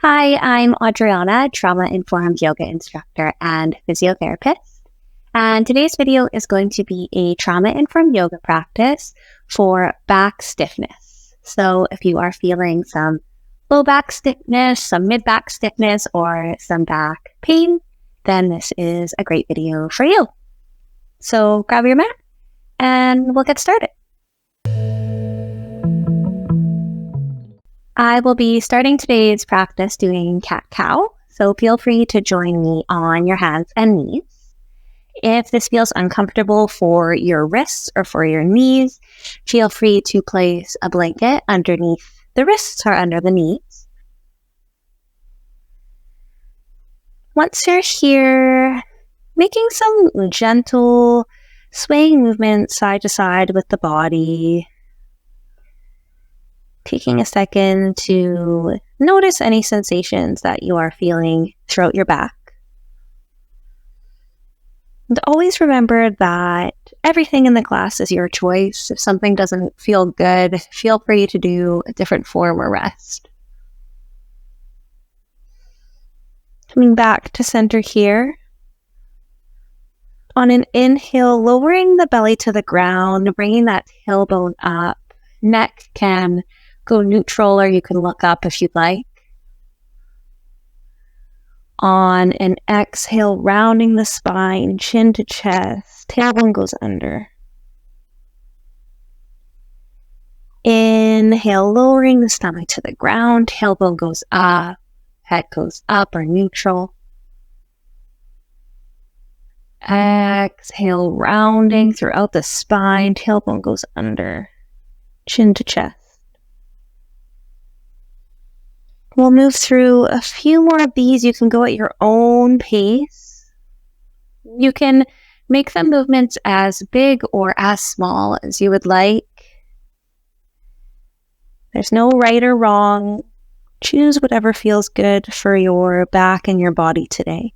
Hi, I'm Adriana, trauma-informed yoga instructor and physiotherapist. And today's video is going to be a trauma-informed yoga practice for back stiffness. So if you are feeling some low back stiffness, some mid-back stiffness, or some back pain, then this is a great video for you. So grab your mat and we'll get started. I will be starting today's practice doing cat-cow, so feel free to join me on your hands and knees. If this feels uncomfortable for your wrists or for your knees, feel free to place a blanket underneath the wrists or under the knees. Once you're here, making some gentle swaying movements side to side with the body, taking a second to notice any sensations that you are feeling throughout your back. And always remember that everything in the class is your choice. If something doesn't feel good, feel free to do a different form or rest. Coming back to center here. On an inhale, lowering the belly to the ground, bringing that tailbone up. Neck can go neutral, or you can look up if you'd like. On an exhale, rounding the spine, chin to chest, tailbone goes under. Inhale, lowering the stomach to the ground, tailbone goes up, head goes up or neutral. Exhale, rounding throughout the spine, tailbone goes under, chin to chest. We'll move through a few more of these. You can go at your own pace. You can make the movements as big or as small as you would like. There's no right or wrong. Choose whatever feels good for your back and your body today.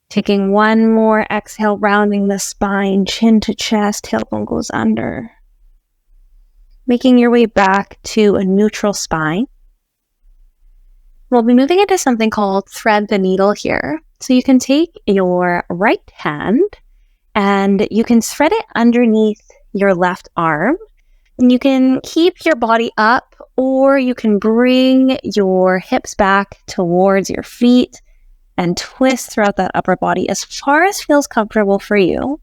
Taking one more exhale, rounding the spine, chin to chest, tailbone goes under. Making your way back to a neutral spine. We'll be moving into something called thread the needle here. So you can take your right hand and you can thread it underneath your left arm. And you can keep your body up, or you can bring your hips back towards your feet and twist throughout that upper body as far as feels comfortable for you.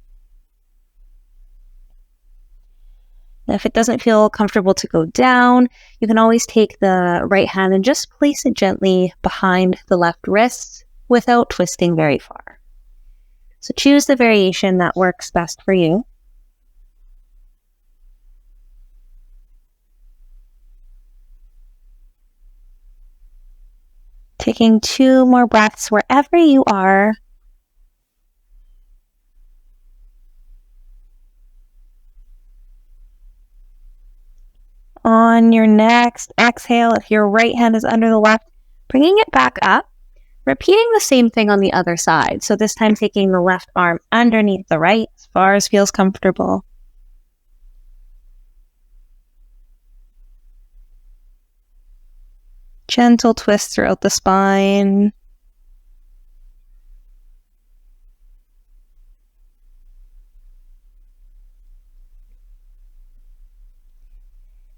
If it doesn't feel comfortable to go down, you can always take the right hand and just place it gently behind the left wrist without twisting very far. So choose the variation that works best for you. Taking 2 more breaths wherever you are. On your next exhale, if your right hand is under the left, bringing it back up, repeating the same thing on the other side. So this time taking the left arm underneath the right as far as feels comfortable. Gentle twist throughout the spine.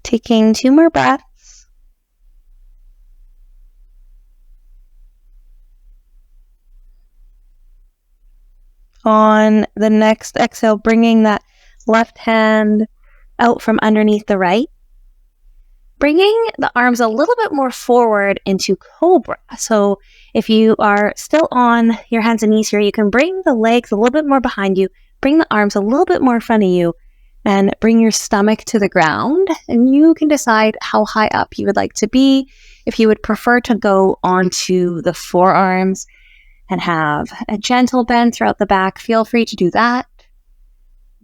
Taking 2 more breaths. On the next exhale, bringing that left hand out from underneath the right. Bringing the arms a little bit more forward into cobra. So if you are still on your hands and knees here, you can bring the legs a little bit more behind you, bring the arms a little bit more in front of you, and bring your stomach to the ground. And you can decide how high up you would like to be. If you would prefer to go onto the forearms and have a gentle bend throughout the back, feel free to do that.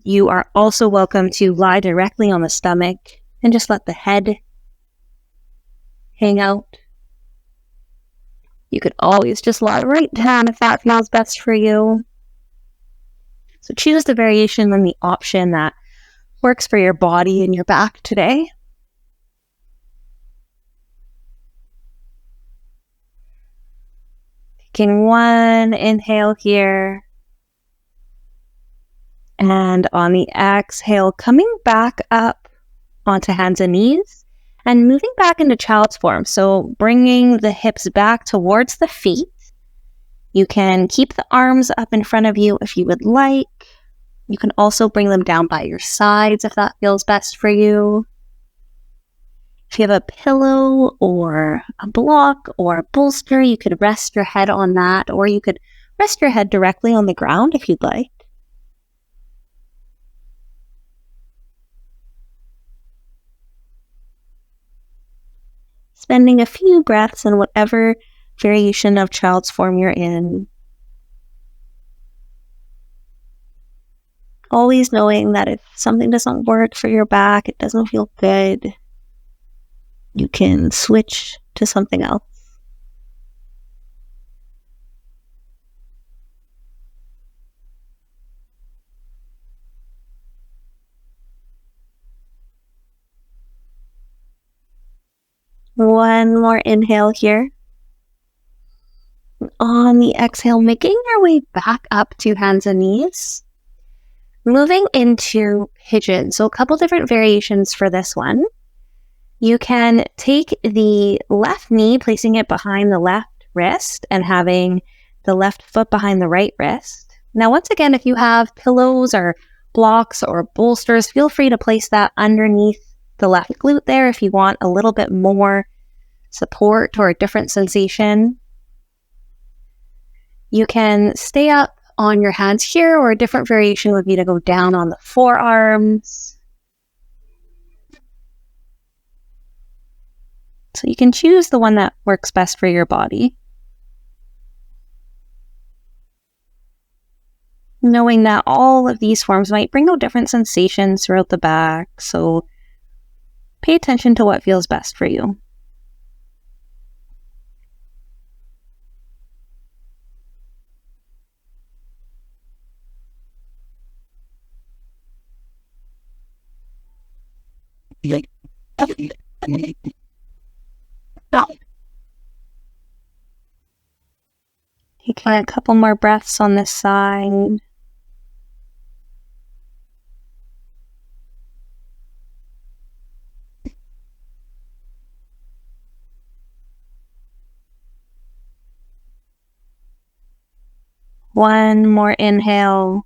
You are also welcome to lie directly on the stomach and just let the head hang out. You could always just lie right down if that feels best for you. So choose the variation and the option that works for your body and your back today. Taking one inhale here. And on the exhale, coming back up onto hands and knees and moving back into child's form. So bringing the hips back towards the feet. You can keep the arms up in front of you if you would like. You can also bring them down by your sides if that feels best for you. If you have a pillow or a block or a bolster, you could rest your head on that, or you could rest your head directly on the ground if you'd like. Spending a few breaths in whatever variation of child's form you're in. Always knowing that if something doesn't work for your back, it doesn't feel good, you can switch to something else. One more inhale here. On the exhale, making your way back up to hands and knees. Moving into pigeon. So a couple different variations for this one. You can take the left knee, placing it behind the left wrist and having the left foot behind the right wrist. Now, once again, if you have pillows or blocks or bolsters, feel free to place that underneath the left glute there if you want a little bit more support or a different sensation. You can stay up on your hands here, or a different variation would be to go down on the forearms. So you can choose the one that works best for your body. Knowing that all of these forms might bring out different sensations throughout the back, so pay attention to what feels best for you. Taking a couple more breaths on this side. One more inhale.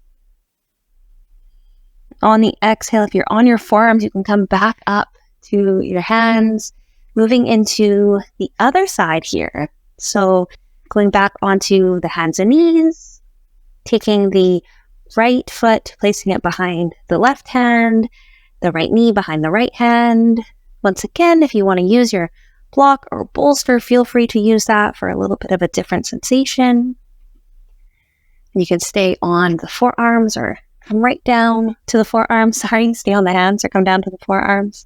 On the exhale, if you're on your forearms, you can come back up to your hands, moving into the other side here. So going back onto the hands and knees, taking the right foot, placing it behind the left hand, the right knee behind the right hand. Once again, if you want to use your block or bolster, feel free to use that for a little bit of a different sensation. You can stay on the forearms or come right down to the forearms. Stay on the hands or come down to the forearms.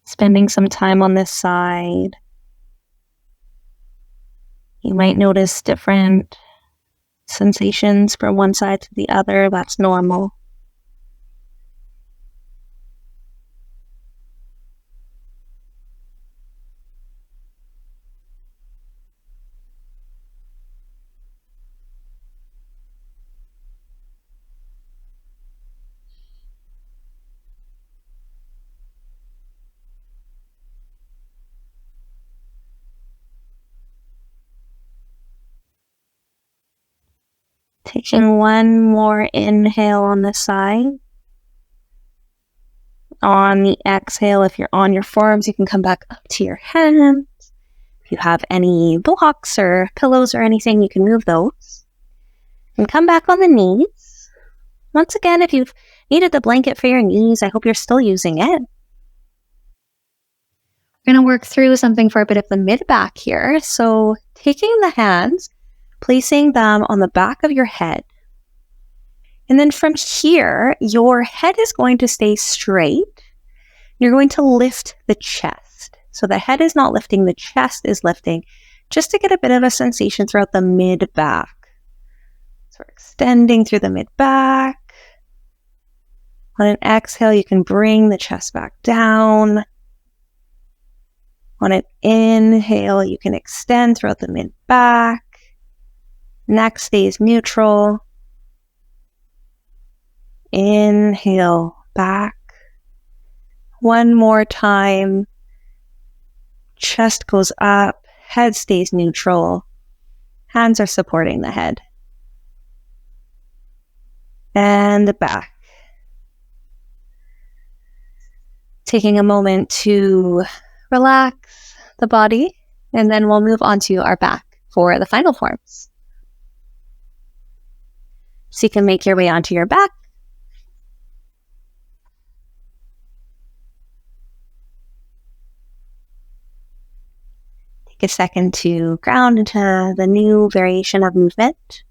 Spending some time on this side. You might notice different sensations from one side to the other. That's normal. Taking one more inhale on this side. On the exhale, if you're on your forearms, you can come back up to your hands. If you have any blocks or pillows or anything, you can move those. And come back on the knees. Once again, if you've needed the blanket for your knees, I hope you're still using it. We're going to work through something for a bit of the mid-back here. So taking the hands, placing them on the back of your head. And then from here, your head is going to stay straight. You're going to lift the chest. So the head is not lifting, the chest is lifting, just to get a bit of a sensation throughout the mid-back. So we're extending through the mid-back. On an exhale, you can bring the chest back down. On an inhale, you can extend throughout the mid-back. Neck stays neutral. Inhale, back. One more time. Chest goes up, head stays neutral. Hands are supporting the head. And the back. Taking a moment to relax the body, and then we'll move on to our back for the final forms. So you can make your way onto your back. Take a second to ground into the new variation of movement.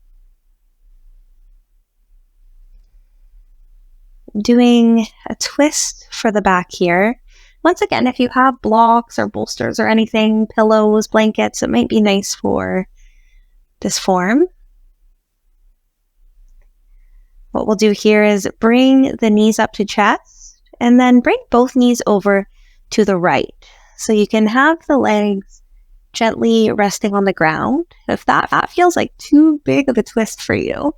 Doing a twist for the back here. Once again, if you have blocks or bolsters or anything, pillows, blankets, it might be nice for this form. What we'll do here is bring the knees up to chest and then bring both knees over to the right. So you can have the legs gently resting on the ground. If that feels like too big of a twist for you,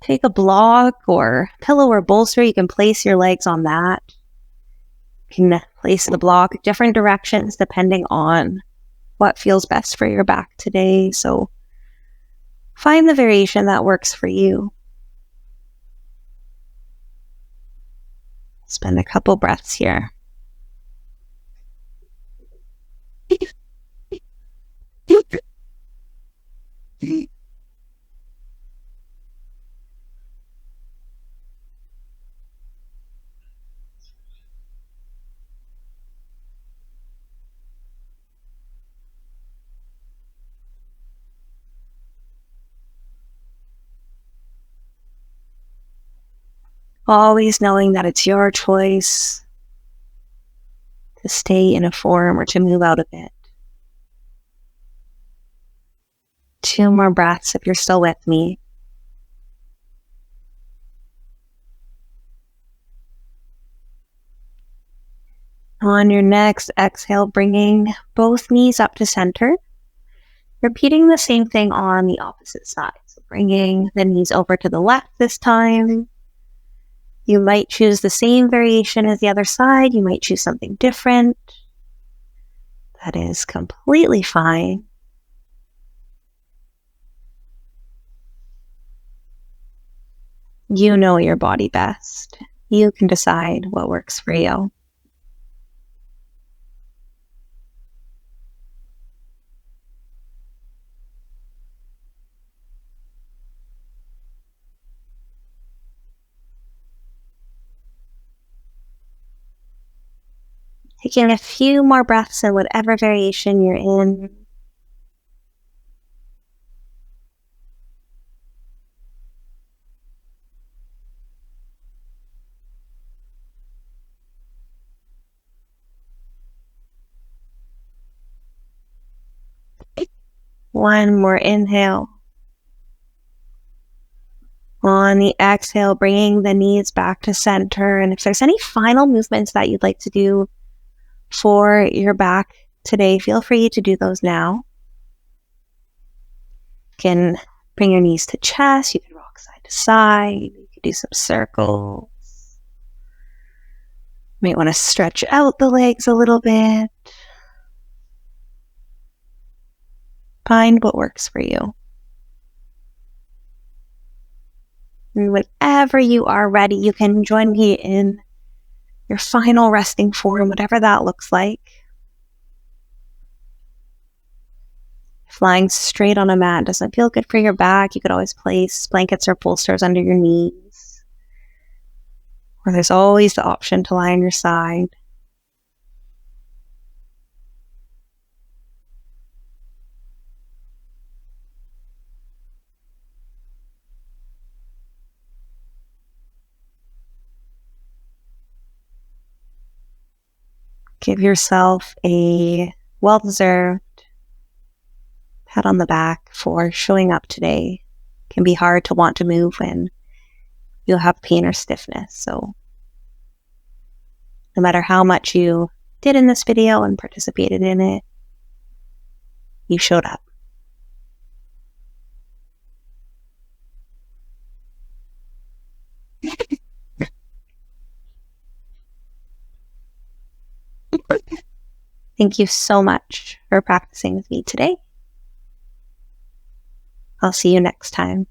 take a block or pillow or bolster. You can place your legs on that. You can place the block different directions depending on what feels best for your back today. So find the variation that works for you. Spend a couple breaths here. Always knowing that it's your choice to stay in a form or to move out of it. 2 more breaths if you're still with me. On your next exhale, bringing both knees up to center. Repeating the same thing on the opposite side. So bringing the knees over to the left this time. You might choose the same variation as the other side. You might choose something different. That is completely fine. You know your body best. You can decide what works for you. Taking a few more breaths in whatever variation you're in. One more inhale. On the exhale, bringing the knees back to center. And if there's any final movements that you'd like to do for your back today, feel free to do those now. You can bring your knees to chest. You can rock side to side. You can do some circles. You might want to stretch out the legs a little bit. Find what works for you. And whenever you are ready, you can join me in your final resting form, whatever that looks like. If lying straight on a mat doesn't feel good for your back, you could always place blankets or bolsters under your knees. Or there's always the option to lie on your side. Give yourself a well-deserved pat on the back for showing up today. It can be hard to want to move when you'll have pain or stiffness. So No matter how much you did in this video and participated in it, you showed up. Thank you so much for practicing with me today. I'll see you next time.